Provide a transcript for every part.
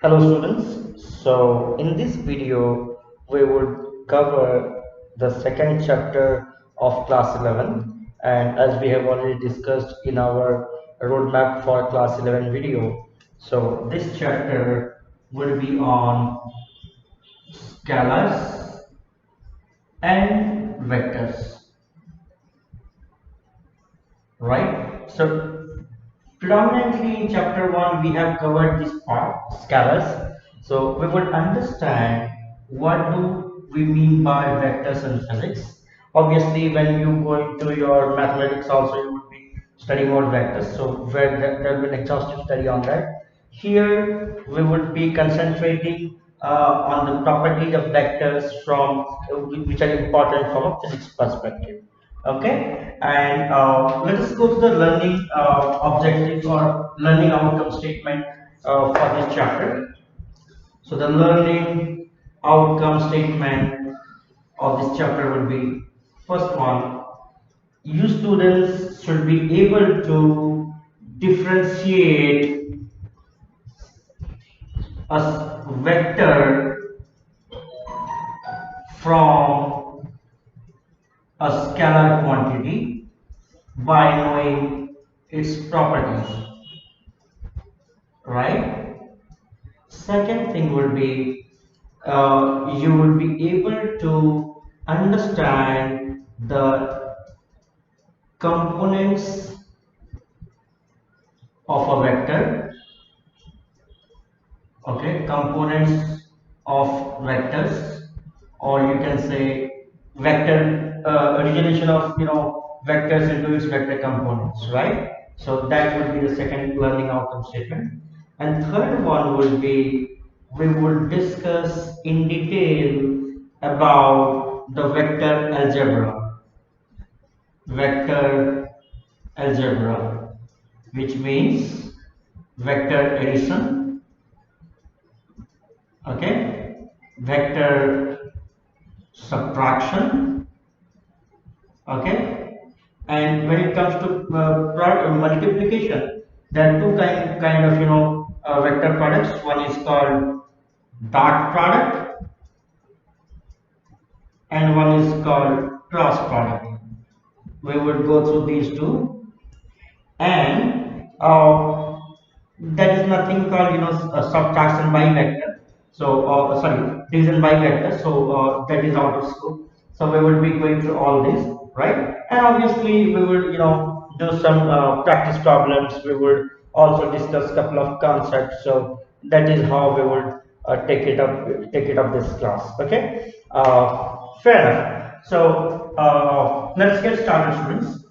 Hello students, so in this video we would cover the second chapter of class 11, and as we have already discussed in our roadmap for class 11 video, so this chapter would be on scalars and vectors, right? So predominantly in chapter 1 we have covered this part, scalars. So we would understand what do we mean by vectors in physics. Obviously when you go into your mathematics also you would be studying about vectors. So where there will be an exhaustive study on that. Here we would be concentrating on the properties of vectors from which are important from a physics perspective. Okay, and let us go to the learning objectives or learning outcome statement for this chapter. So the learning outcome statement of this chapter would be: first one, you students should be able to differentiate a vector from a scalar quantity by knowing its properties, right? Second thing would be you would be able to understand the components of a vector, okay, components of vectors, or you can say vector origination of vectors into its vector components, right? So that would be the second learning outcome statement. And third one would be we will discuss in detail about the vector algebra, which means vector addition, okay, vector subtraction, okay, and when it comes to multiplication, there are two kind of vector products. One is called dot product and one is called cross product. We would go through these two, and that is nothing called subtraction by vector. So sorry, division by vector. So that is out of scope. So we will be going through all this, right? And obviously we will do some practice problems. We will also discuss couple of concepts. So that is how we will take it up this class. Okay, fair enough. So let's get started, students.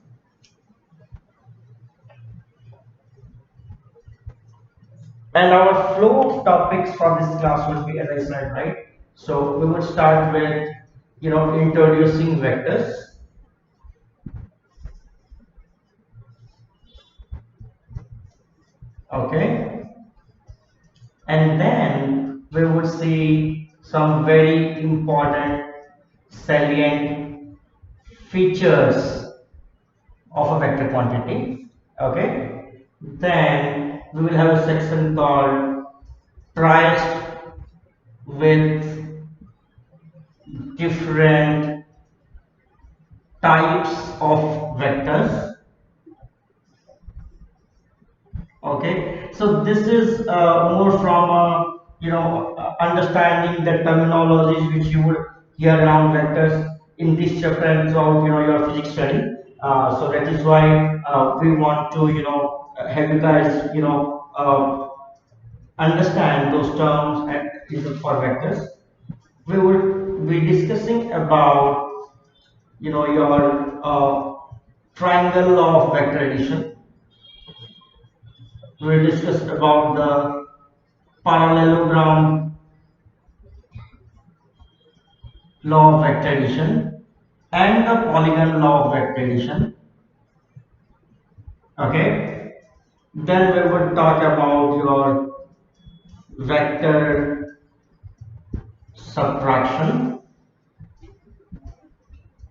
And our flow of topics for this class will be, as I said, right? So we would start with, introducing vectors. Okay. And then we would see some very important salient features of a vector quantity. Okay. Then we will have a section called traced with different types of vectors. Okay, so this is more from understanding the terminologies which you would hear around vectors in this chapter and throughout your physics study. So that is why we want to have you guys understand those terms and for vectors. We would be discussing about your triangle law of vector addition. We discussed about the parallelogram law of vector addition and the polygon law of vector addition. Okay, then we would talk about your vector subtraction.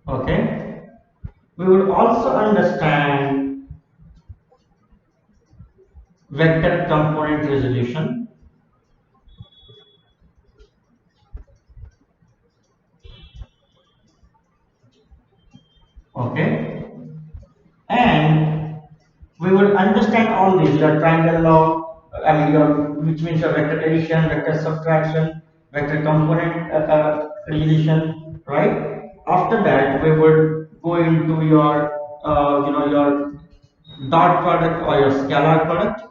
Okay, we would also understand vector component resolution. Okay, and we will understand all these, your triangle law, I mean your, which means your vector addition, vector subtraction, vector component relation, right? After that, we would go into your your dot product or your scalar product.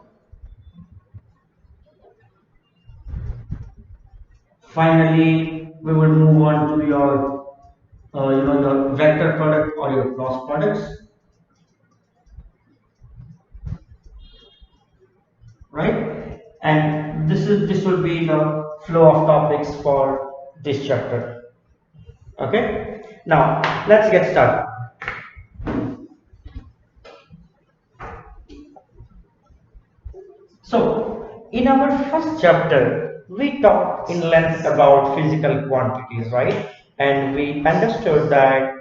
Finally, we will move on to your your vector product or your cross products, right? And this will be the flow of topics for this chapter. Okay, now let's get started. So, in our first chapter, we talked in length about physical quantities, right? And we understood that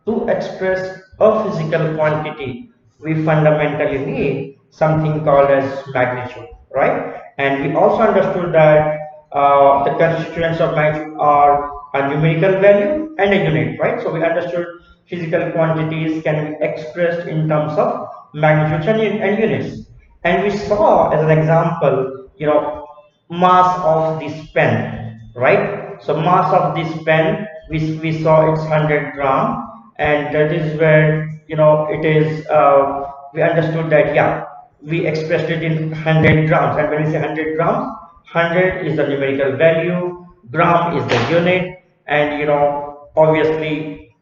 to express a physical quantity, we fundamentally need something called as magnitude, right? And we also understood that the constituents of magnitude are a numerical value and a unit, right? So we understood physical quantities can be expressed in terms of magnitudes and units. And we saw as an example, mass of this pen, right? So mass of this pen, we saw it's 100 gram, and that is where, it is, we understood that, yeah, we expressed it in 100 grams. And when we say 100 grams, 100 is the numerical value, gram is the unit, and, obviously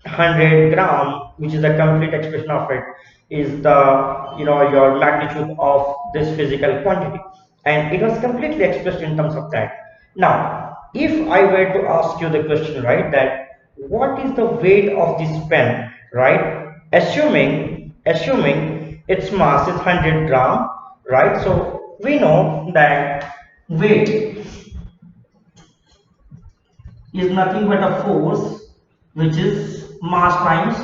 100 gram, which is a complete expression of it, is the, your magnitude of this physical quantity, and it was completely expressed in terms of that. Now, if I were to ask you the question, right, that what is the weight of this pen, right, assuming its mass is 100 gram, right? So we know that weight is nothing but a force which is mass times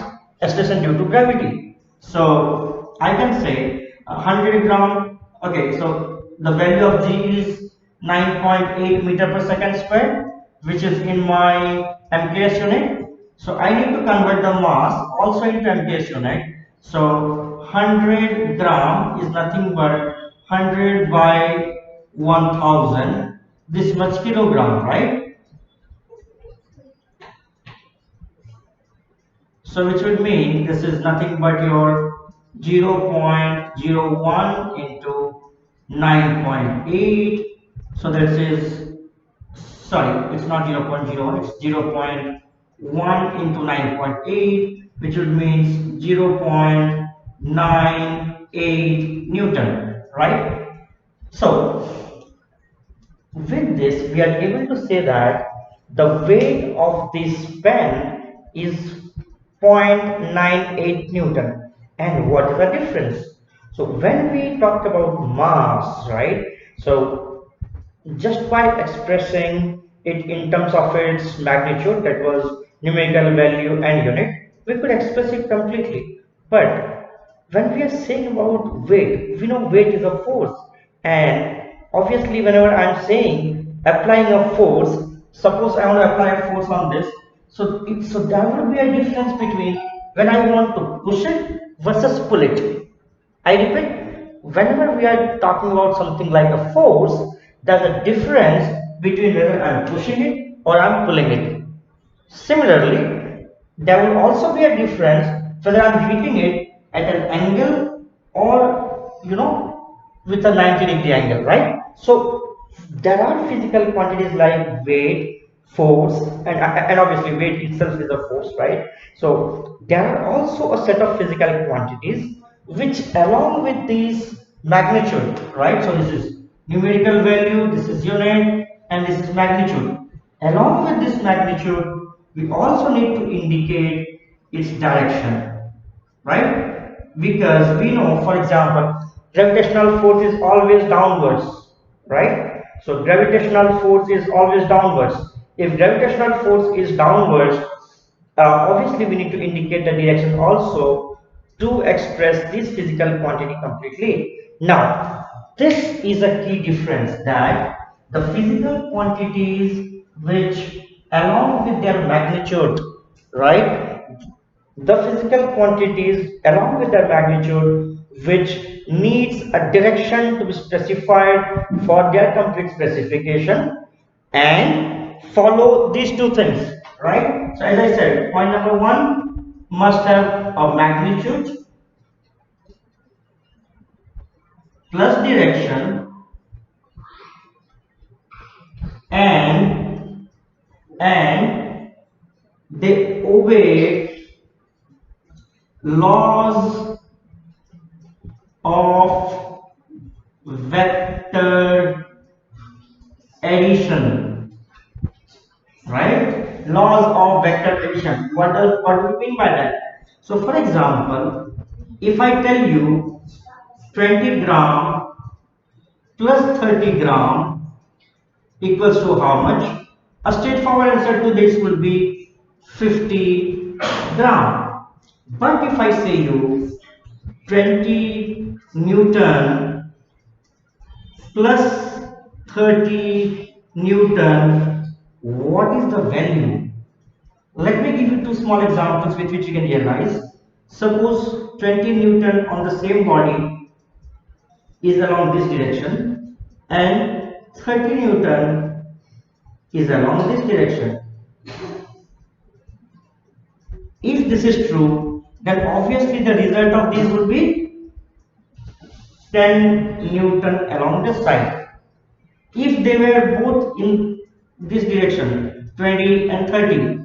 acceleration due to gravity. So I can say 100 gram. Okay, so the value of g is 9.8 meter per second square, which is in my MKS unit. So I need to convert the mass also into MKS unit. So 100 gram is nothing but 100 by 1000, this much kilogram, right? So which would mean this is nothing but your 0.01 into 9.8. So this is, sorry, it's not 0.01, it's 0.1 into 9.8, which would mean 0.98 Newton, right? So with this, we are able to say that the weight of this pen is 0.98 Newton. And what is the difference? So when we talk about mass, right? So just by expressing it in terms of its magnitude, that was numerical value and unit, we could express it completely. But when we are saying about weight, we know weight is a force, and obviously whenever I'm saying applying a force, suppose I want to apply a force on this, so there will be a difference between when I want to push it versus pull it. I repeat, whenever we are talking about something like a force, there's a difference between whether I'm pushing it or I'm pulling it. Similarly, there will also be a difference whether I'm hitting it at an angle or, with a 90-degree angle, right? So there are physical quantities like weight, force, and obviously weight itself is a force, right? So there are also a set of physical quantities which, along with these magnitude, right? So this is numerical value, this is unit, and this is magnitude. Along with this magnitude, we also need to indicate its direction, right? Because we know, for example, gravitational force is always downwards, right? So gravitational force is always downwards. If gravitational force is downwards, obviously we need to indicate the direction also to express this physical quantity completely. Now, this is a key difference, that the physical quantities which, along with their magnitude, right, the physical quantities along with their magnitude which needs a direction to be specified for their complete specification and follow these two things, right? So as I said, point number one must have a magnitude plus direction and and they obey laws of vector addition, right? Laws of vector addition. What do we mean by that? So for example, if I tell you 20 gram plus 30 gram equals to how much? A straightforward answer to this will be 50 gram. But if I say you 20 Newton plus 30 Newton, what is the value? Let me give you two small examples with which you can realize. Suppose 20 Newton on the same body is along this direction and 30 Newton is along this direction. If this is true, then obviously the result of this would be 10 Newton along this side. If they were both in this direction, 20 and 30,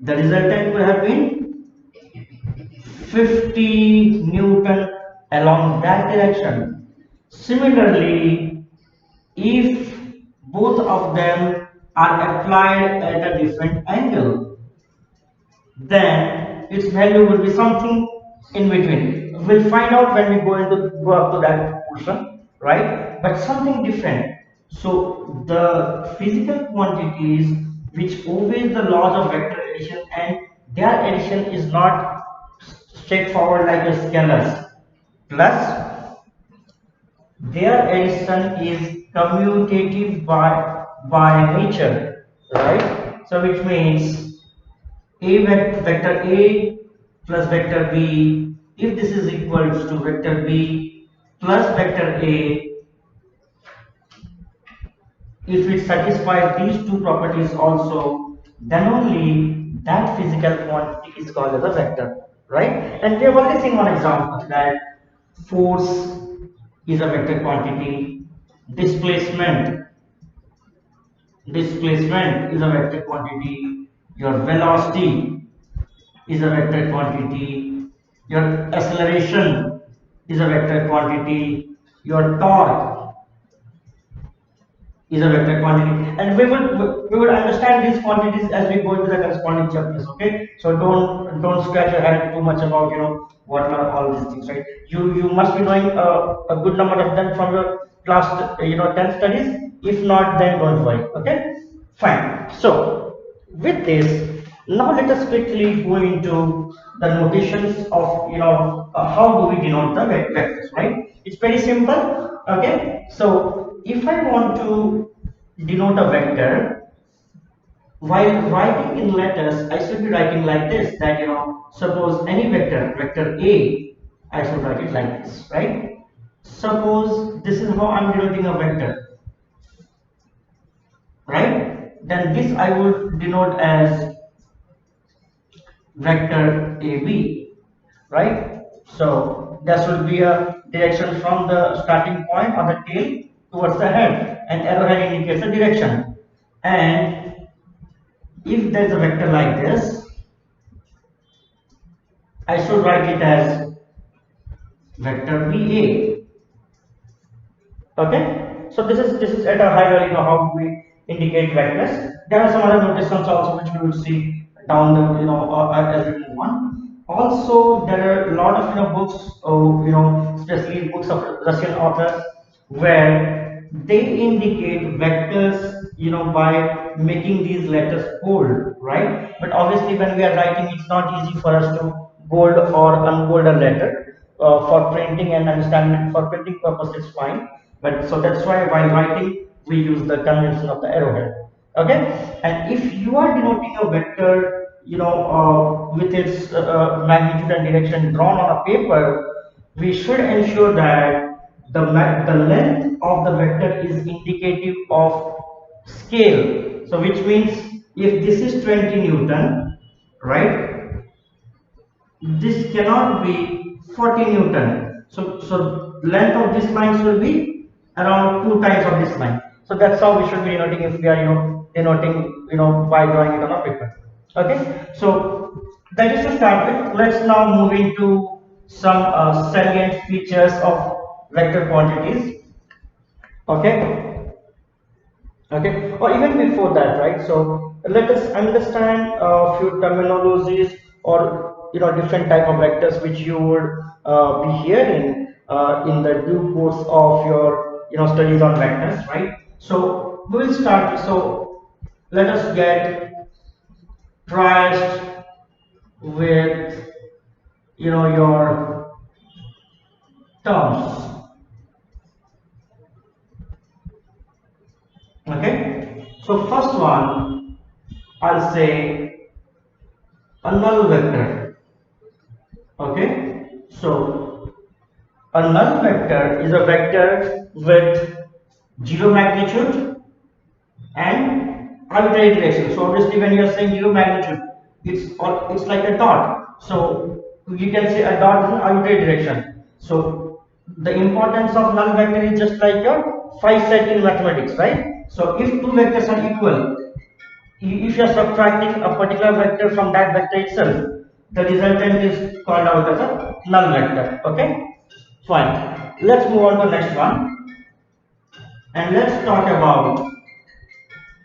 the resultant would have been 50 Newton along that direction. Similarly, if both of them are applied at a different angle, then its value will be something in between. We'll find out when we go up to that portion, right? But something different. So the physical quantities which obeys the laws of vector addition, and their addition is not straightforward like a scalars. Plus, their addition is commutative by nature, right? So which means vector A plus vector B, if this is equals to vector B plus vector A, if it satisfies these two properties also, then only that physical quantity is called as a vector, right? And we have already seen one example that force is a vector quantity, displacement is a vector quantity, your velocity is a vector quantity, your acceleration is a vector quantity, your torque is a vector quantity, and we would understand these quantities as we go into the corresponding chapters. Okay, so don't scratch your head too much about what are all these things, right? You must be knowing a good number of them from your class 10 studies. If not, then don't worry. Okay, fine. So with this, now let us quickly go into the notations of how do we denote the vectors, right? It's pretty simple. Okay, so if I want to denote a vector, while writing in letters, I should be writing like this, that suppose any vector A, I should write it like this, right? Suppose this is how I'm denoting a vector, right? Then this I would denote as vector AB, right? So there should be a direction from the starting point or the tail towards the head, and arrowhead indicates the direction. And if there is a vector like this, I should write it as vector BA. Okay, so this is at a high level, how we indicate vectors. There are some other notations also which we will see down the as we move on. Also, there are a lot of books, especially books of Russian authors, where they indicate vectors, by making these letters bold, right? But obviously, when we are writing, it's not easy for us to bold or unbold a letter. For printing and understanding, for printing purpose, it's fine. But so that's why while writing, we use the convention of the arrowhead. Okay, and if you are denoting a vector with its magnitude and direction drawn on a paper, we should ensure that the length of the vector is indicative of scale. So which means if this is 20 Newton, right, this cannot be 40 Newton. So length of this line should be around 2 times of this line. So that's how we should be denoting if we are denoting by drawing it on a paper. Okay. So that is to start with. Let's now move into some salient features of vector quantities. Okay. Okay, or even before that, right? So let us understand a few terminologies or different type of vectors which you would be hearing in the due course of your studies on vectors, right? So we will start. So let us get traced with your terms. Okay, so first one I'll say a null vector. Okay, so a null vector is a vector with zero magnitude and arbitrary direction. So obviously when you are saying zero magnitude, it's like a dot. So you can say a dot is an arbitrary direction. So the importance of null vector is just like your phi set in mathematics, right? So if two vectors are equal, if you are subtracting a particular vector from that vector itself, the resultant is called out as a null vector. Okay, fine. Let's move on to the next one and let's talk about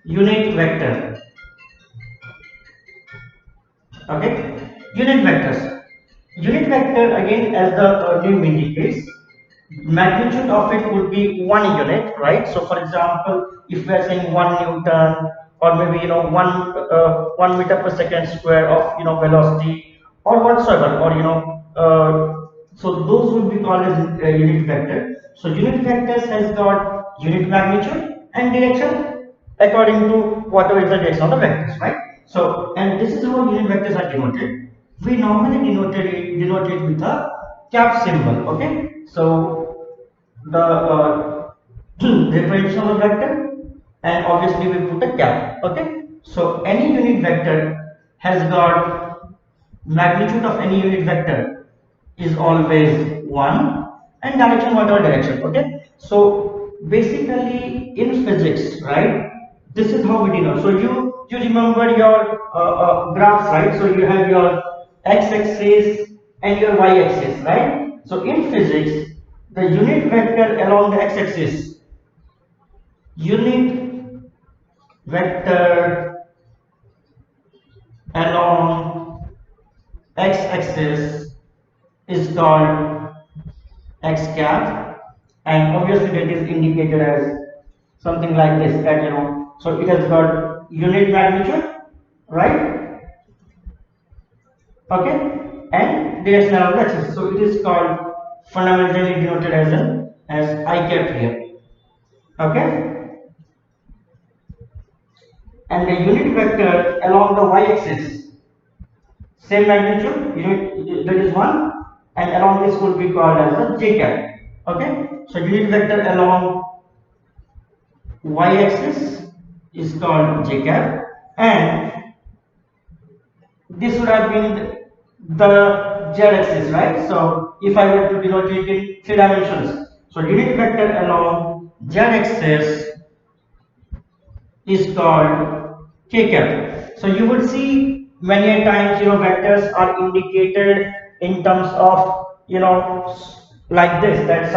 unit vector. Okay, unit vectors. Unit vector, again, as the name indicates, magnitude of it would be 1 unit, right? So for example, if we are saying 1 Newton, or maybe 1 meter per second square of velocity or whatsoever, or so those would be called as unit vector. So unit vectors has got unit magnitude and direction according to whatever is the direction of the vectors, right? So, and this is how unit vectors are denoted. We normally denote it with a cap symbol. Okay, so the representation of a vector, and obviously we put a cap. Okay, so any unit vector has got magnitude of any unit vector is always 1 and direction whatever direction. Okay, so basically in physics, right, this is how we denote. So you remember your graphs, right? So you have your x-axis and your y-axis, right? So in physics, the unit vector along the x-axis, unit vector along x-axis is called x cap, and obviously that is indicated as something like this, that so it has got unit magnitude, right? Okay, and direction along the axis. So it is called fundamentally denoted as I cap here. Okay, and the unit vector along the y-axis, same magnitude, unit, that is 1, and along this would be called as a j cap. Okay, so unit vector along y-axis is called j cap, and this would have been the z-axis, right? So if I were to denote it in 3 dimensions, so unit vector along z-axis is called k cap. So you would see many a times vectors are indicated in terms of like this, that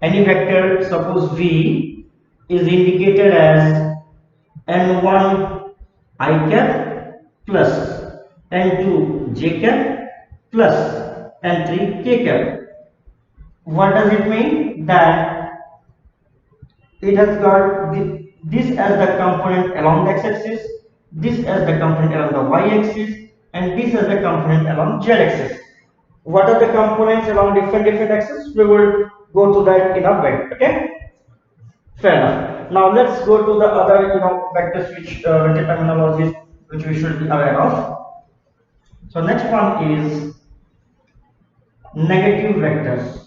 any vector, suppose v, is indicated as n1 I cap plus n2 j cap plus n3 k cap. What does it mean? That it has got this as the component along the x-axis, this as the component along the y-axis, and this as the component along z-axis. What are the components along different axes? We will go to that in a bit. Okay, fair enough. Now let's go to the other vectors, which vector terminologies which we should be aware of. So next one is negative vectors.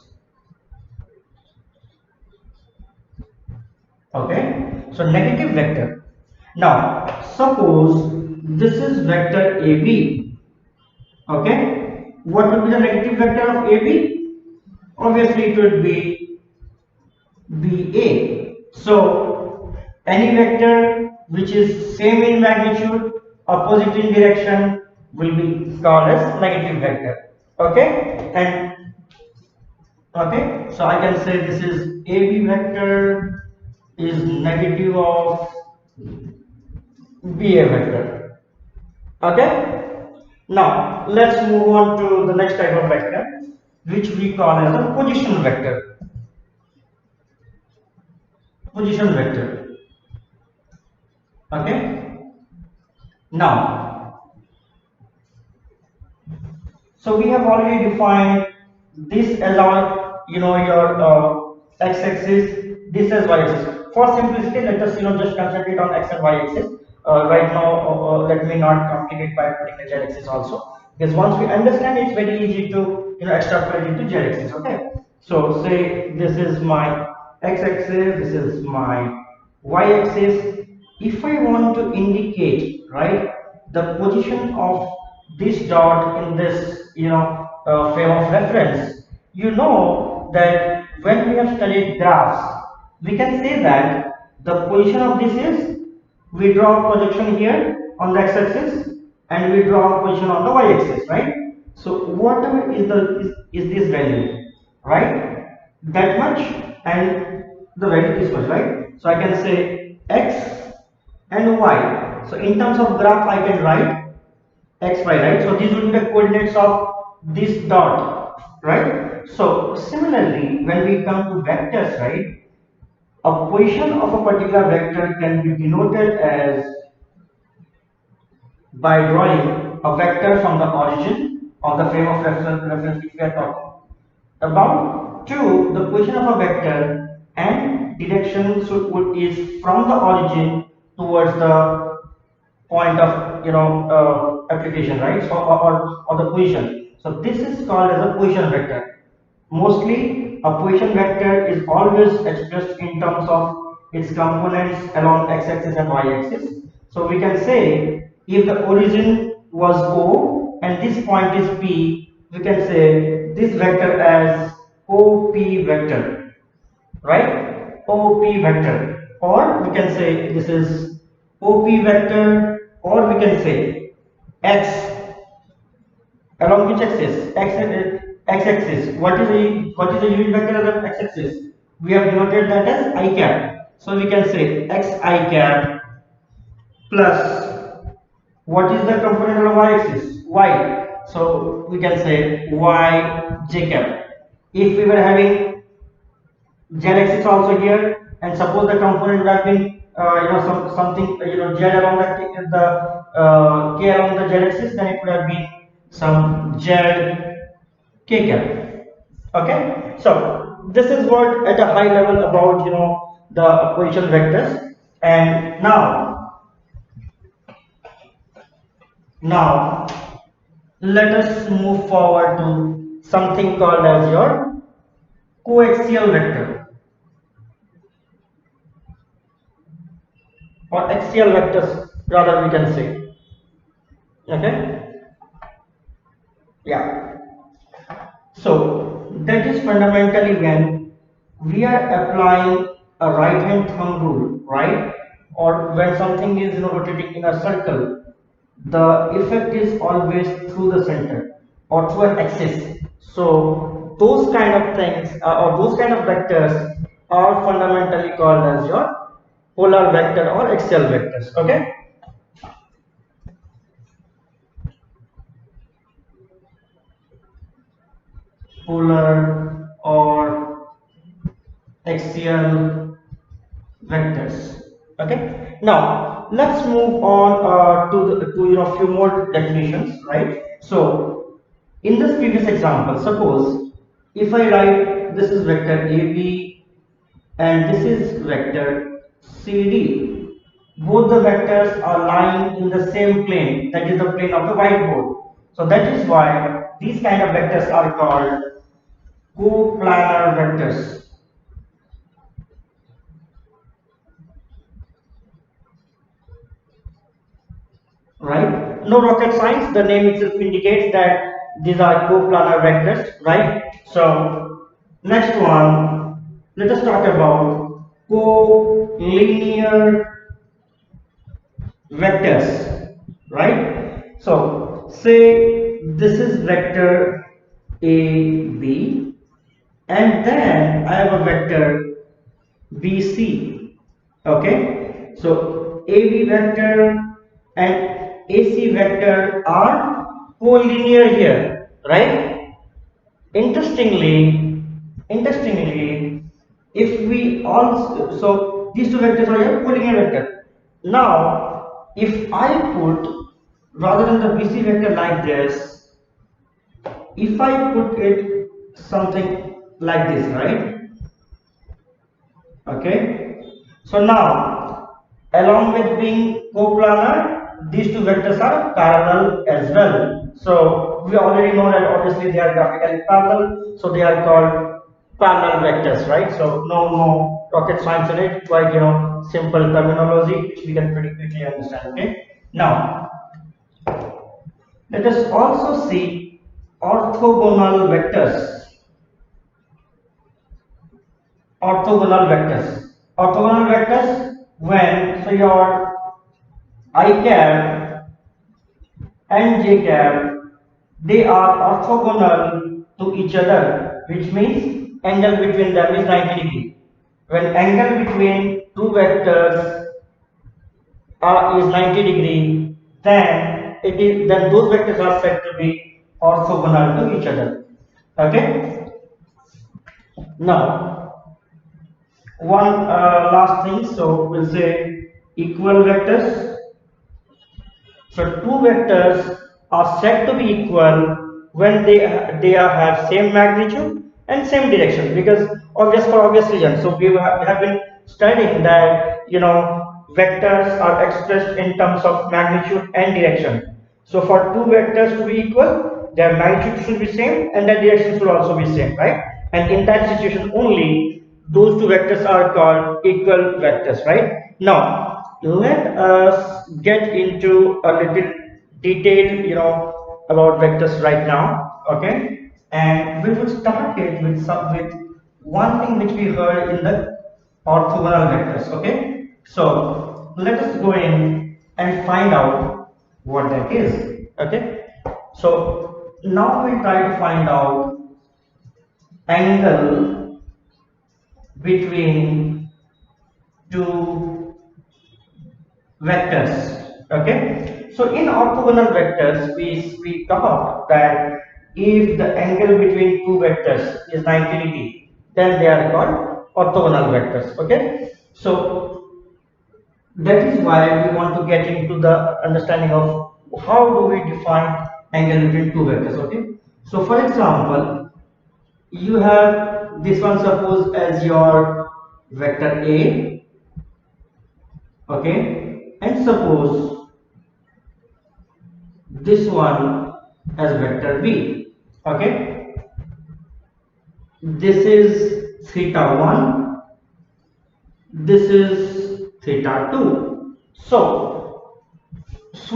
Okay, so negative vector. Now suppose this is vector AB. Okay, what would be the negative vector of AB? Obviously it would be BA. So any vector which is same in magnitude, opposite in direction will be called as negative vector. Okay, and okay, so I can say this is AB vector is negative of BA vector. Okay, now let's move on to the next type of vector, which we call as a position vector. Position vector. Okay, now so we have already defined this as our, your x-axis, this as y-axis. For simplicity, let us, just concentrate on x and y-axis. Right now, let me not complicate by putting the z-axis also, because once we understand, it's very easy to, extrapolate into z-axis. Okay. So say this is my x-axis, this is my y-axis. If I want to indicate, right, the position of this dot in this, frame of reference, you know that when we have studied graphs, we can say that the position of this is, we draw a projection here on the x-axis and we draw a position on the y-axis, right? So whatever is is this value, right? That much, and the value this much, right? So I can say x and y. So in terms of graph, I can write x, y, right? So these will be the coordinates of this dot, right? So similarly, when we come to vectors, right, a position of a particular vector can be denoted as by drawing a vector from the origin of the frame of reference which we are talking about, to the position of a vector and direction is from the origin towards the point of, application, right? So or the position. So this is called as a position vector. Mostly a position vector is always expressed in terms of its components along x-axis and y-axis. So we can say if the origin was O and this point is P, we can say this vector as OP vector, right? OP vector, or we can say this is OP vector, or we can say X along which axis? X-axis. What is the unit vector along x-axis? We have denoted that as I cap. So we can say x I cap plus what is the component along y-axis? Y. So we can say y j cap. If we were having z axis also here, and suppose the component would have been something z along the k along the z axis, then it would have been some z k cap. Okay, so this is what at a high level about the position vectors. And now let us move forward to something called as your coaxial vector or axial vectors, rather we can say. Okay, yeah. So that is fundamentally when we are applying a right hand thumb rule, right? Or when something is rotating in a circle, the effect is always through the center or through an axis. So those kind of things or those kind of vectors are fundamentally called as your polar vector or axial vectors. Okay. Polar or axial vectors. Okay, now let's move on to few more definitions, right? So in this previous example, suppose if I write this is vector AB and this is vector CD, both the vectors are lying in the same plane, that is the plane of the whiteboard. So that is why these kind of vectors are called coplanar vectors, right? No rocket science, the name itself indicates that these are coplanar vectors, right? So next one, let us talk about collinear vectors, right? So say this is vector a b, and then I have a vector b c. Okay, so ab vector and ac vector are collinear here, right? Interestingly, if we also, so these two vectors are your collinear vector. Now, if I put, rather than the BC vector like this, if I put it something like this, right? Okay. So now, along with being coplanar, these two vectors are parallel as well. So we already know that obviously they are graphically parallel, so they are called parallel vectors, right? So no rocket science in it, quite simple terminology which we can pretty quickly understand. Okay. Now let us also see orthogonal vectors. Orthogonal vectors. Orthogonal vectors when so your I cap and j cap they are orthogonal to each other, which means angle between them is 90 degree. When angle between two vectors is 90 degree, then those vectors are said to be orthogonal to each other. Okay. Now one last thing. So we'll say equal vectors. So two vectors are said to be equal when have same magnitude and same direction, because for obvious reasons. So we have been studying that vectors are expressed in terms of magnitude and direction. So for two vectors to be equal, their magnitude should be same and their direction should also be same, right? And in that situation only, those two vectors are called equal vectors, right? Now let us get into a little detail about vectors right now. Okay, and we will start it with one thing which we heard in the orthogonal vectors. Okay, so let us go in and find out what that is. Okay, so now we try to find out angle between two vectors. Okay, so in orthogonal vectors we thought that if the angle between two vectors is 90 degree, then they are called orthogonal vectors. Okay, so that is why we want to get into the understanding of how do we define angle between two vectors. Okay, so for example, you have this one, suppose as your vector a. Okay, and suppose this one as vector b. Okay, this is theta 1, this is theta 2. So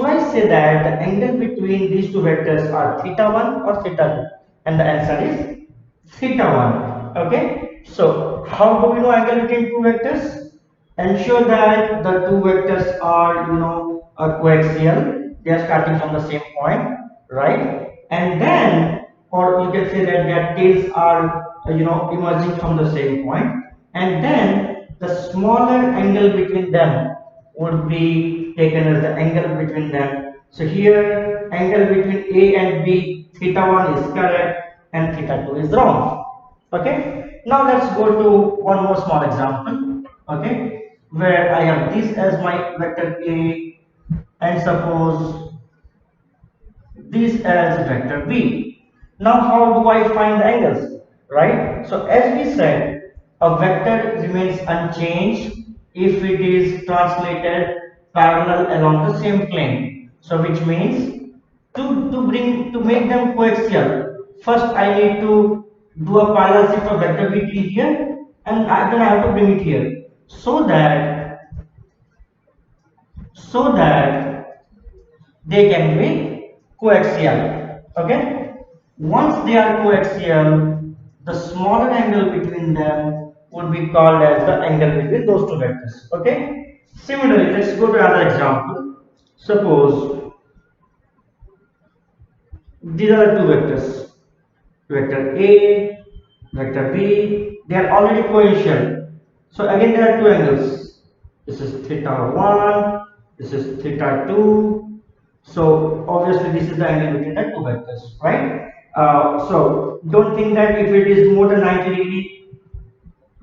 I say that the angle between these two vectors are theta 1 or theta 2, and the answer is theta 1. Okay, so how do we know angle between two vectors? Ensure that the two vectors are coaxial, they are starting from the same point, right? And then, or you can say that their tails are emerging from the same point, and then the smaller angle between them would be taken as the angle between them. So here angle between A and B, theta 1 is correct and theta 2 is wrong. Okay, now let's go to one more small example. Okay, where I have this as my vector A and suppose this as vector B. Now how do I find the angles? Right? So as we said, a vector remains unchanged if it is translated parallel along the same plane. So which means to make them coaxial, first I need to do a parallel shift of vector v here, and then I have to bring it here, so that they can be coaxial. Okay. Once they are coaxial, the smaller angle between them would be called as the angle between those two vectors. Okay. Similarly, let's go to another example. Suppose these are the two vectors, vector A, vector B. They are already coaxial. So again, there are two angles. This is theta 1, this is theta 2. So obviously this is the angle between the two vectors, right? So don't think that if it is more than 90 degree,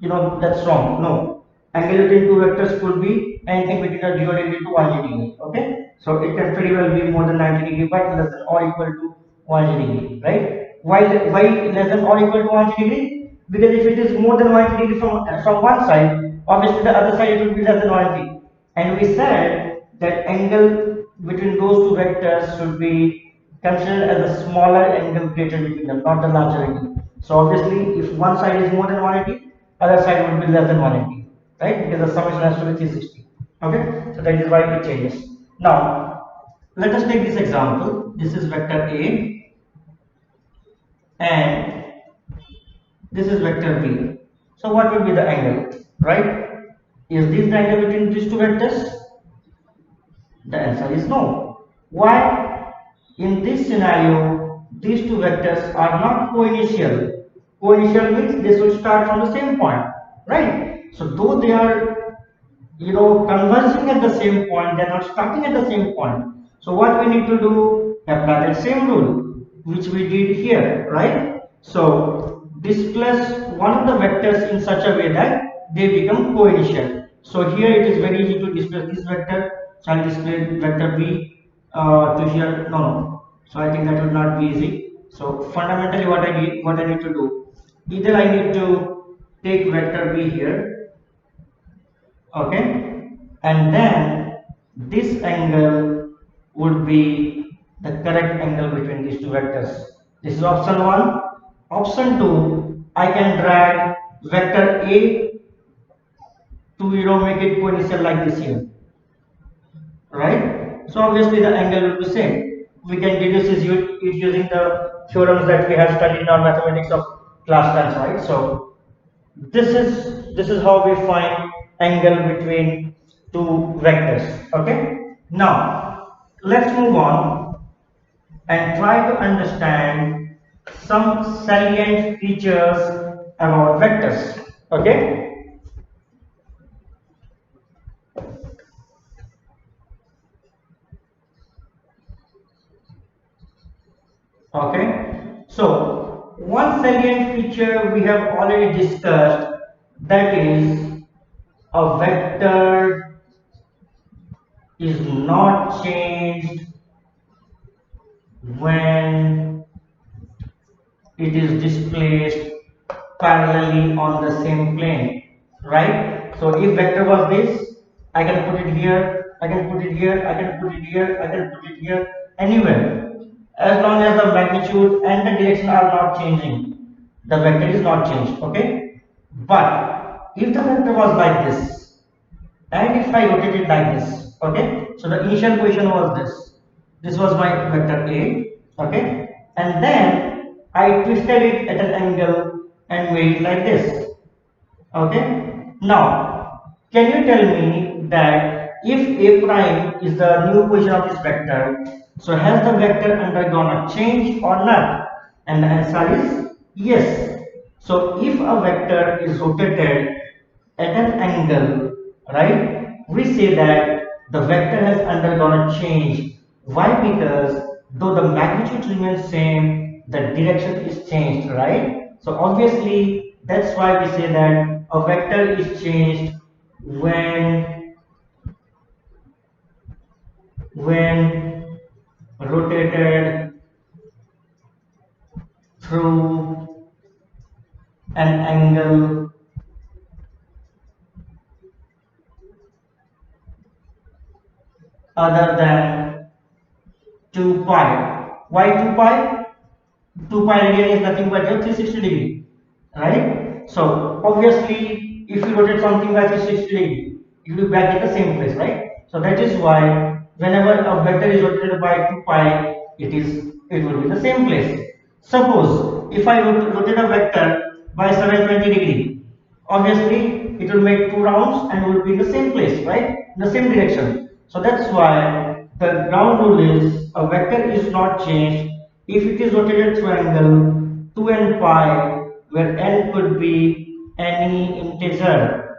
that's wrong. No, angle between two vectors could be anything between a 0 degree to 180 degree. Okay, so it can pretty well be more than 90 degree but less than or equal to 180 degree, right? Why less than or equal to 180 degree? Because if it is more than 180 degree from one side, obviously the other side it will be less than 180. And we said that angle between those two vectors should be considered as a smaller angle created between them, not the larger angle. So obviously, if one side is more than 180, other side would be less than 180, right? Because the summation has to be 360. Okay, so that is why it changes. Now, let us take this example. This is vector A, and this is vector B. So what will be the angle, right? Is this the angle between these two vectors? The answer is no. Why? In this scenario, these two vectors are not co-initial. Co-initial means they should start from the same point, right? So though they are, converging at the same point, they are not starting at the same point. So what we need to do? Apply that same rule, which we did here, right? So displace one of the vectors in such a way that they become co-initial. So here it is very easy to displace this vector. So I'll display vector b to here. No. So I think that would not be easy. So fundamentally, what I need to do, either I need to take vector b here, okay, and then this angle would be the correct angle between these two vectors. This is option 1. Option 2, I can drag vector a to make it coincident like this here, right? So obviously the angle will be same. We can deduce it using the theorems that we have studied in our mathematics of class 10, right? So this is how we find angle between two vectors. Okay. Now let's move on and try to understand some salient features about vectors. Okay. Okay, so one salient feature we have already discussed, that is a vector is not changed when it is displaced parallelly on the same plane, right? So if vector was this, I can put it here, I can put it here, I can put it here, I can put it here, anywhere. As long as the magnitude and the direction are not changing, the vector is not changed, okay? But if the vector was like this, and if I rotate it like this, okay? So the initial position was this. This was my vector A, okay? And then I twisted it at an angle and made it like this, okay? Now, can you tell me that if A prime is the new position of this vector, so has the vector undergone a change or not? And the answer is yes. So if a vector is rotated at an angle, right, we say that the vector has undergone a change. Why? Because though the magnitude remains same, the direction is changed, right? So obviously that's why we say that a vector is changed when rotated through an angle other than 2 pi. Why 2 pi? 2 pi radian is nothing but your 360 degree, right? So obviously, if you rotate something by 360 degree, it will be back in the same place, right? So that is why whenever a vector is rotated by 2 pi, it will be the same place. Suppose if I rotate a vector by 720 degree, obviously it will make two rounds and will be in the same place, right? In the same direction. So that's why the ground rule is a vector is not changed if it is rotated through angle 2 and pi, where n could be any integer,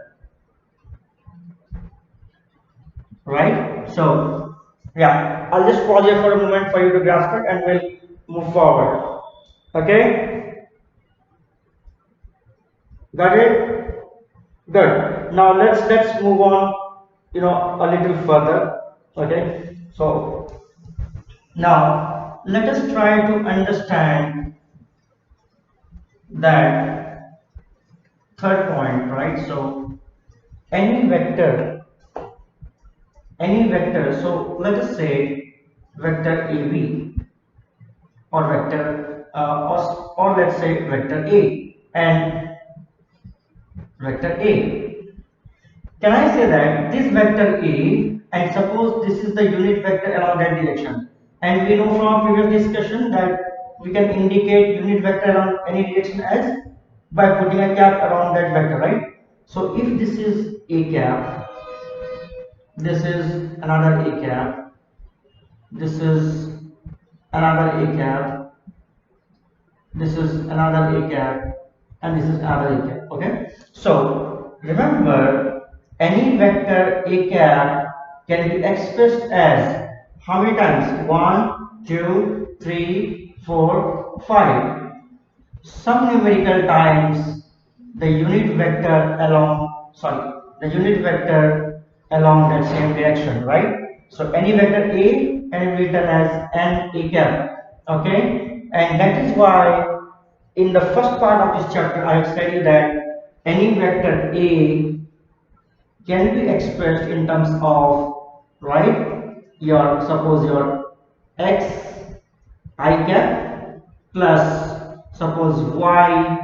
right? So yeah, I'll just pause here for a moment for you to grasp it and we'll move forward. Okay, got it? Good. Now let's move on, a little further. Okay. So now let us try to understand that third point, right? So any vector, So let us say vector AB or or let's say vector A and vector A. Can I say that this vector A, and suppose this is the unit vector along that direction, and we know from our previous discussion that we can indicate unit vector along any direction as by putting a cap around that vector, right? So if this is A cap, this is another A cap, this is another A cap, this is another A cap, and this is another A cap. Okay, so remember, any vector A cap can be expressed as how many times? 1, 2, 3, 4, 5. Some numerical times the unit vector along that same direction, right? So any vector A can be written as n A cap. Okay, and that is why in the first part of this chapter I have said you that any vector A can be expressed in terms of, right, suppose your x I cap plus suppose y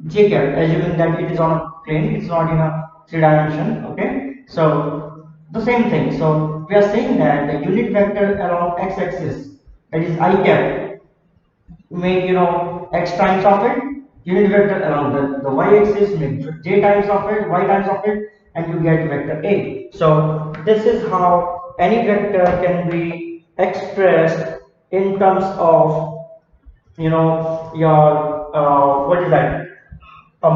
j cap, assuming that it is on a plane, it's not in a three dimension. Okay, so the same thing. So we are saying that the unit vector along x axis, that is I cap, make x times of it, unit vector along the y axis, make j times of it, y times of it, and you get vector A. So this is how any vector can be expressed in terms of your what is that, a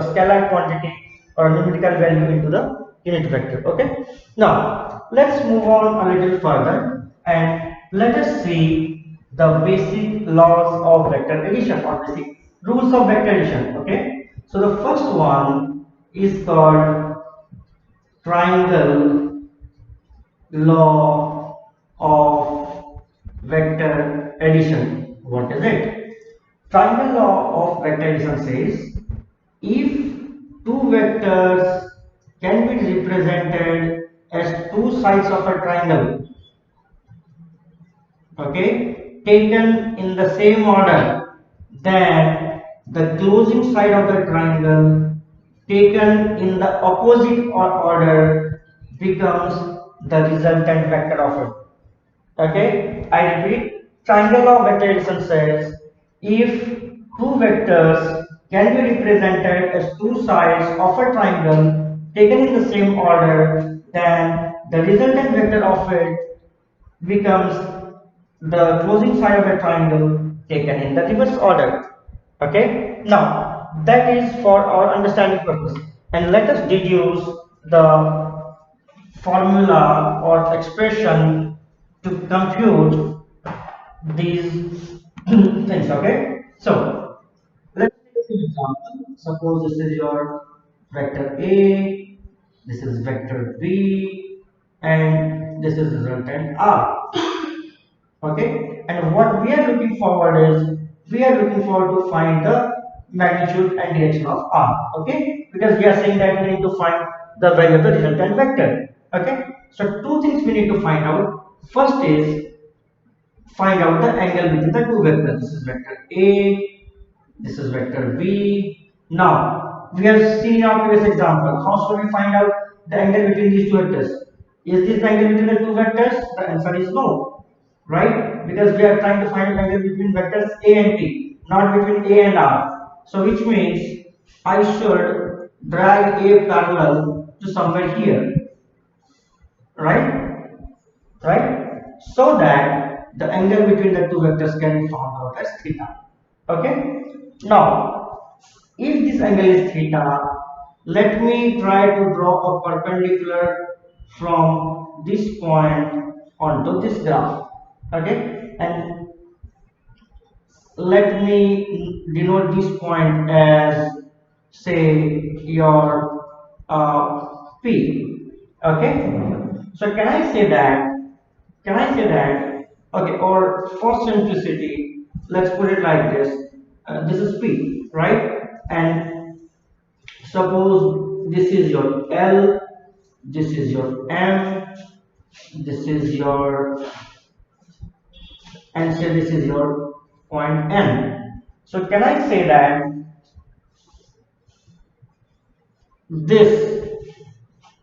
scalar quantity or a numerical value into the unit vector. Okay, now let's move on a little further and let us see the basic laws of vector addition or basic rules of vector addition. Okay, so the first one is called triangle law of vector addition. What is it? Triangle law of vector addition says if two vectors can be represented as two sides of a triangle, okay, taken in the same order, then the closing side of the triangle taken in the opposite order becomes the resultant vector of it. Okay, I repeat, triangle law of vector addition says if two vectors can be represented as two sides of a triangle taken in the same order, then the resultant vector of it becomes the closing side of a triangle taken in the reverse order. Okay, now that is for our understanding purpose, and let us deduce the formula or expression to compute these things. Okay, so let's take an example. Suppose this is your vector A, this is vector B, and this is resultant R. Okay, and what we are looking forward is we are looking forward to find the magnitude and direction of R. Okay, because we are saying that we need to find the value of the resultant vector. Okay, So two things we need to find out. First is find out the angle between the two vectors. This is vector A, this is vector B. Now we have seen our previous example. How should we find out the angle between these two vectors? Is this the angle between the two vectors? The answer is no, right? Because we are trying to find the angle between vectors A and T, not between A and R. So which means I should drag A parallel to somewhere here, right? Right? So that the angle between the two vectors can be found out as theta. Okay? Now, if this angle is theta, let me try to draw a perpendicular from this point onto this graph. Okay? And let me denote this point as, say, your P. Okay? So can I say that, okay, or for simplicity, let's put it like this. This is P, right? And suppose this is your L, this is your M, this is your, and say this is your point N. So can I say that this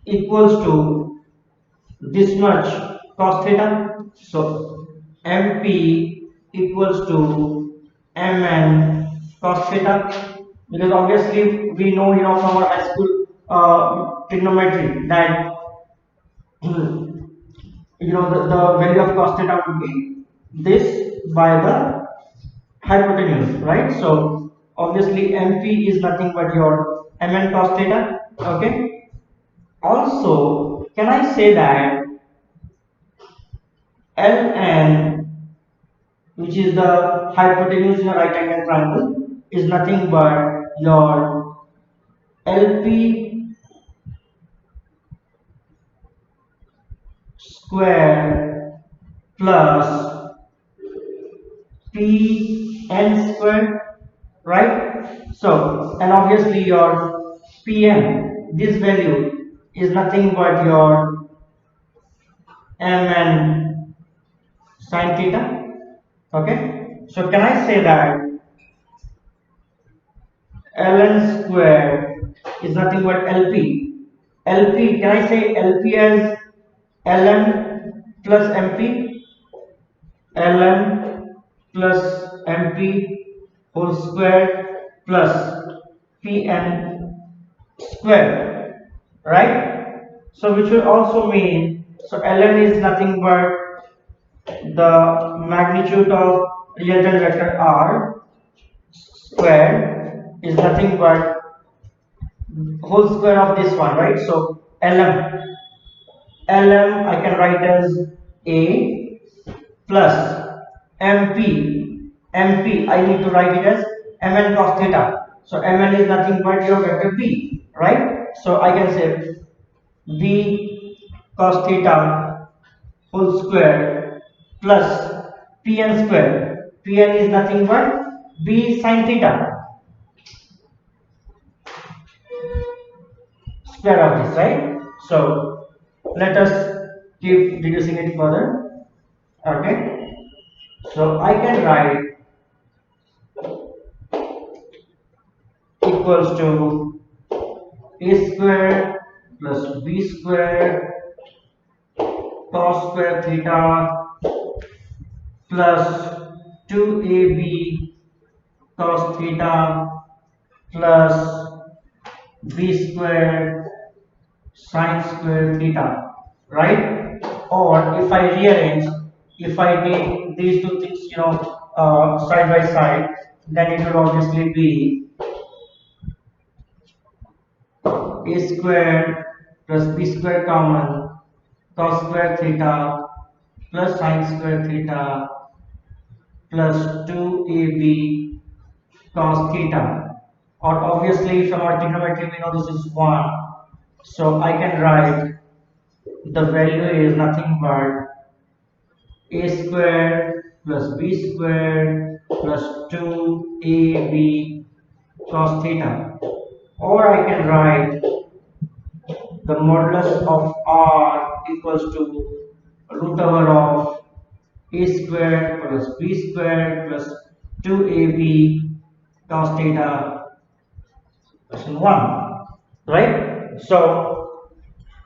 equals to this much cos theta? So MP equals to Mn cos theta, because obviously we know, from our high school trigonometry that the value of cos theta would be this by the hypotenuse, right? So obviously MP is nothing but your Mn cos theta. Okay. Also, can I say that Ln, which is the hypotenuse in a right angle triangle, is nothing but your LP square plus PN square, right? So, and obviously your PN, this value is nothing but your Mn sin theta. Okay, so can I say that ln square is nothing but LP? LP, can I say LP as ln plus MP? ln plus MP whole square plus Pn square, right? So which will also mean, so ln is nothing but the magnitude of resultant vector r square is nothing but whole square of this one, right? So lm I can write as a plus mp I need to write it as mn cos theta. So mn is nothing but your vector b, right? So I can say b cos theta whole square plus Pn square. Pn is nothing but b sin theta square of this, right? So let us keep reducing it further. Okay, so I can write equals to a square plus b square cos square theta plus 2ab cos theta plus b square sin square theta, right? Or if I rearrange, if I take these two things, side by side, then it will obviously be a square plus b square common cos square theta plus sin square theta plus 2ab cos theta. Or obviously from our trigonometry we know this is 1, so I can write the value is nothing but a square plus b square plus 2ab cos theta. Or I can write the modulus of r equals to root over of a square plus b square plus 2ab cos theta equation 1, right? So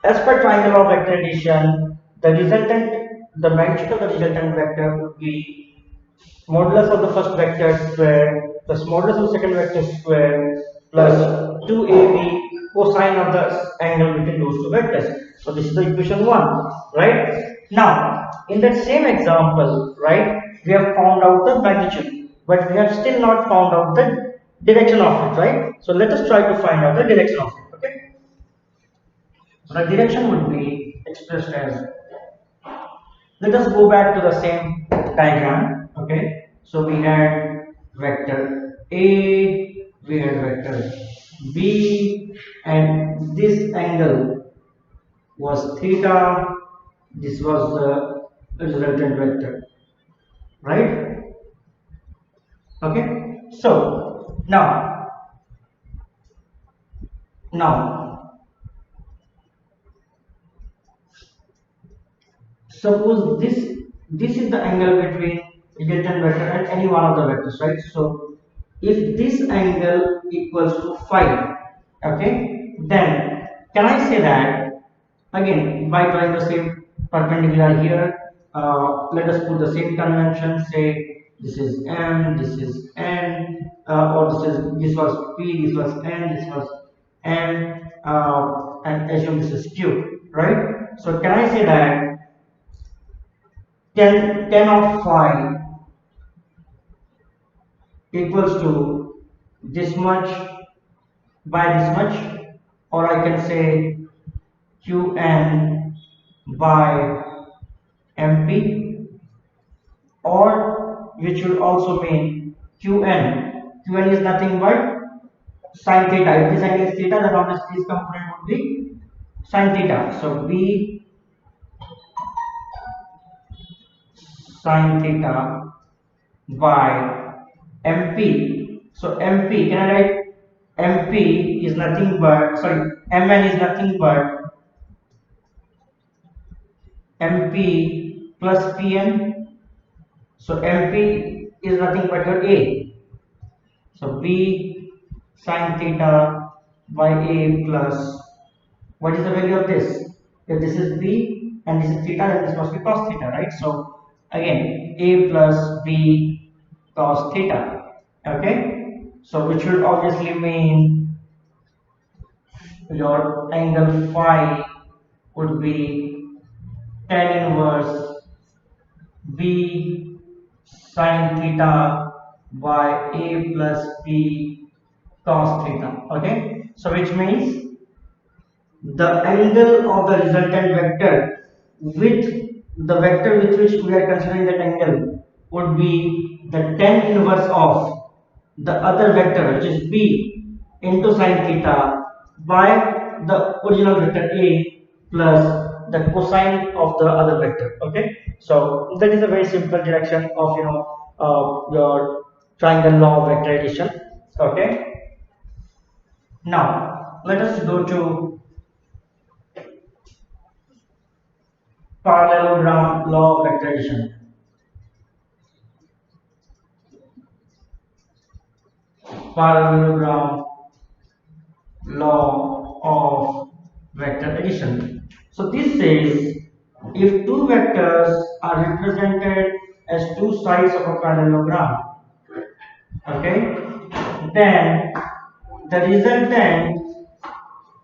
as per triangle law of vector addition, the magnitude of the resultant vector would be modulus of the first vector square plus modulus of the second vector square plus 2ab cosine of the angle between those two vectors. So this is the equation 1, right? Now in that same example, right, we have found out the magnitude, but we have still not found out the direction of it, right? So let us try to find out the direction of it. Okay, so the direction would be expressed as, let us go back to the same diagram. Okay, so we had vector A, we had vector B, and this angle was theta. This was the resultant vector, right? Okay, so now suppose this is the angle between resultant vector and any one of the vectors, right? So if this angle equals to phi, okay, then can I say that, again by drawing the same perpendicular here, let us put the same convention, say this is m, this is n, or this was p, this was n, this was n, and assume this is q, right? So can I say that 10 of phi equals to this much by this much, or I can say qn by mp, or which will also mean qn is nothing but sine theta. If this angle is theta, then obviously this component would be sine theta. So b sine theta by mp. So mp, can I write mp is nothing but, sorry, mn is nothing but mp plus pn. So mp is nothing but your a. So b sine theta by a plus, what is the value of this? If this is b and this is theta, then this must be cos theta, right? So again a plus b cos theta. Okay, so which will obviously mean your angle phi would be tan inverse b sine theta by a plus b cos theta. Okay, so which means the angle of the resultant vector with the vector with which we are considering that angle would be the tan inverse of the other vector, which is b into sine theta by the original vector a plus the cosine of the other vector. Okay, so that is a very simple direction of your triangle law of vector addition. Okay, now let us go to parallelogram law of vector addition. Parallelogram law of vector addition. So this says if two vectors are represented as two sides of a parallelogram, okay, then the resultant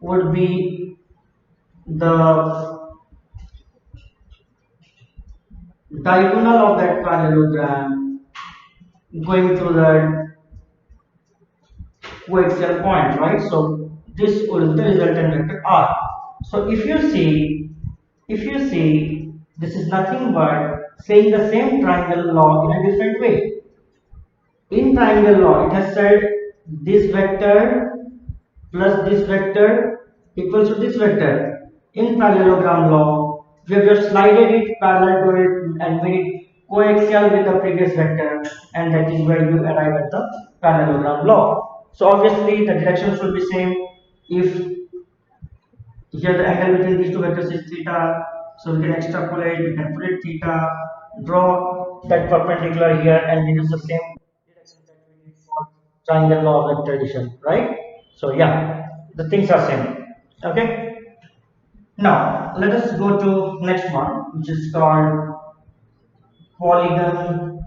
would be the diagonal of that parallelogram going through the coaxial point, right? So this is the resultant vector r. So if you see, this is nothing but saying the same triangle law in a different way. In triangle law, it has said this vector plus this vector equals to this vector. In parallelogram law, we have just slided it parallel to it and made it coaxial with the previous vector, and that is where you arrive at the parallelogram law. So obviously the direction should be same. If here the angle between these two vectors is theta, So we can extrapolate, we can put it theta, draw that perpendicular here, and it is the same direction that we need for triangle law of vector addition, right? So yeah, the things are same. Okay. Now let us go to next one, which is called polygon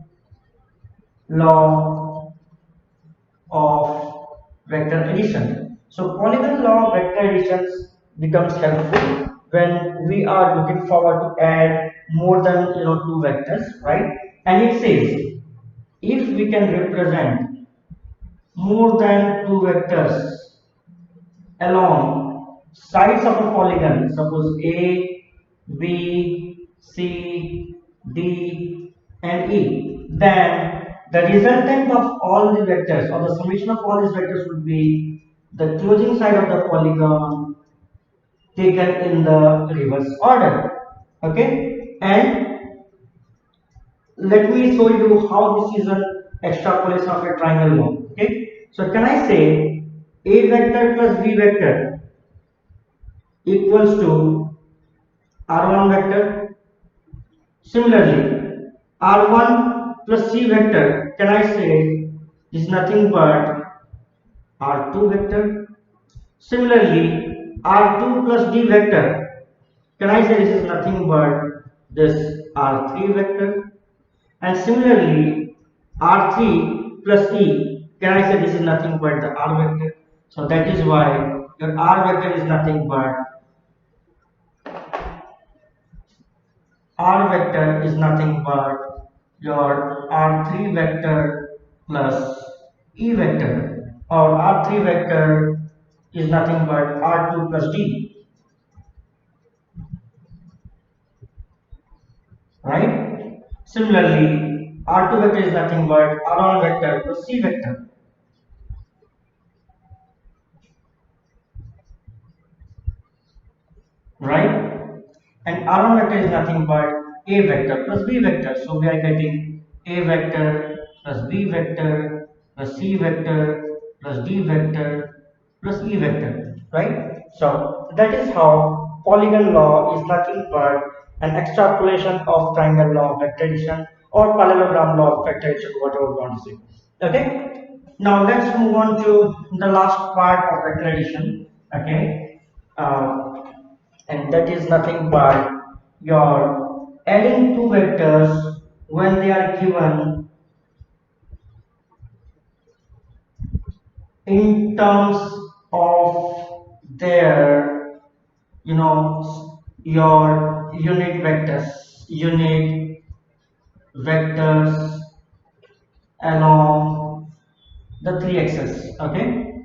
law of vector addition. So polygon law of vector additions becomes helpful when we are looking forward to add more than two vectors, right? And it says if we can represent more than two vectors along sides of a polygon, suppose A, B, C, D, and E, then the resultant of all the vectors or the summation of all these vectors would be the closing side of the polygon taken in the reverse order. Okay, and let me show you how this is an extrapolation of a triangle law. Okay, so can I say A vector plus B vector equals to R1 vector? Similarly, R1 plus C vector, can I say is nothing but R2 vector? Similarly, R2 plus D vector, can I say this is nothing but this R3 vector? And similarly, R3 plus E, can I say this is nothing but the R vector? So that is why your R vector is nothing but R vector is nothing but your R3 vector plus E vector, or R3 vector is nothing but R2 plus D, right? Similarly, R2 vector is nothing but R1 vector plus C vector, right? And R1 vector is nothing but A vector plus B vector. So we are getting A vector plus B vector plus C vector plus D vector plus E vector, right? So that is how polygon law is nothing but an extrapolation of triangle law of vector addition or parallelogram law of vector addition, whatever we want to say. Okay. Now let's move on to the last part of vector addition. Okay. Uh, and that is nothing but your adding two vectors when they are given in terms of their your unit vectors along the three axes, okay,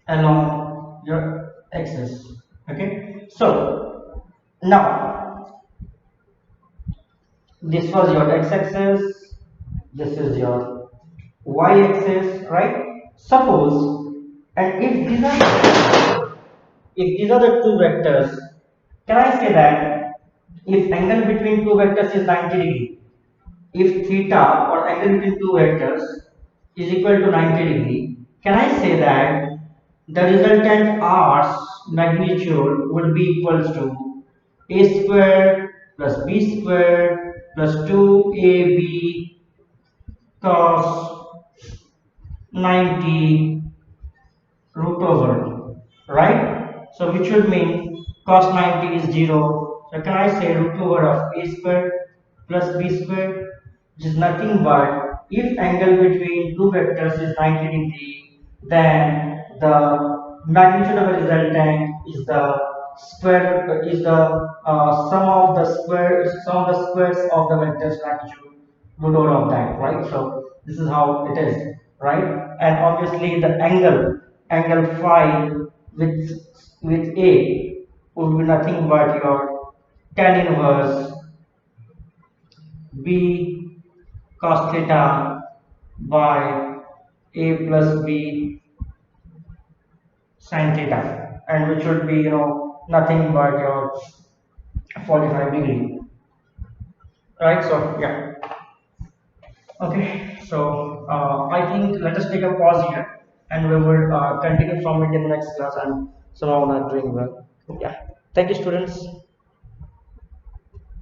along your axis. Okay, so now this was your x-axis, this is your y-axis, right? Suppose, and if these are the two vectors, can I say that if angle between two vectors is 90 degree, if theta or angle between two vectors is equal to 90 degree, can I say that the resultant r's magnitude would be equals to a square plus b square plus 2ab cos 90 root over, right? So which would mean cos 90 is 0. So can I say root over of a square plus b square, which is nothing but if angle between two vectors is 90 degree, then the magnitude of a resultant is the sum of the squares of the vectors magnitude root over of that, right? So this is how it is, right? And obviously the angle phi with A would be nothing but your tan inverse B cos theta by A plus B sin theta, and which would be nothing but your 45 degree, right? So yeah. Okay, so I think let us take a pause here and we will continue from it in the next class. I'm somehow not doing well. Yeah, thank you, students.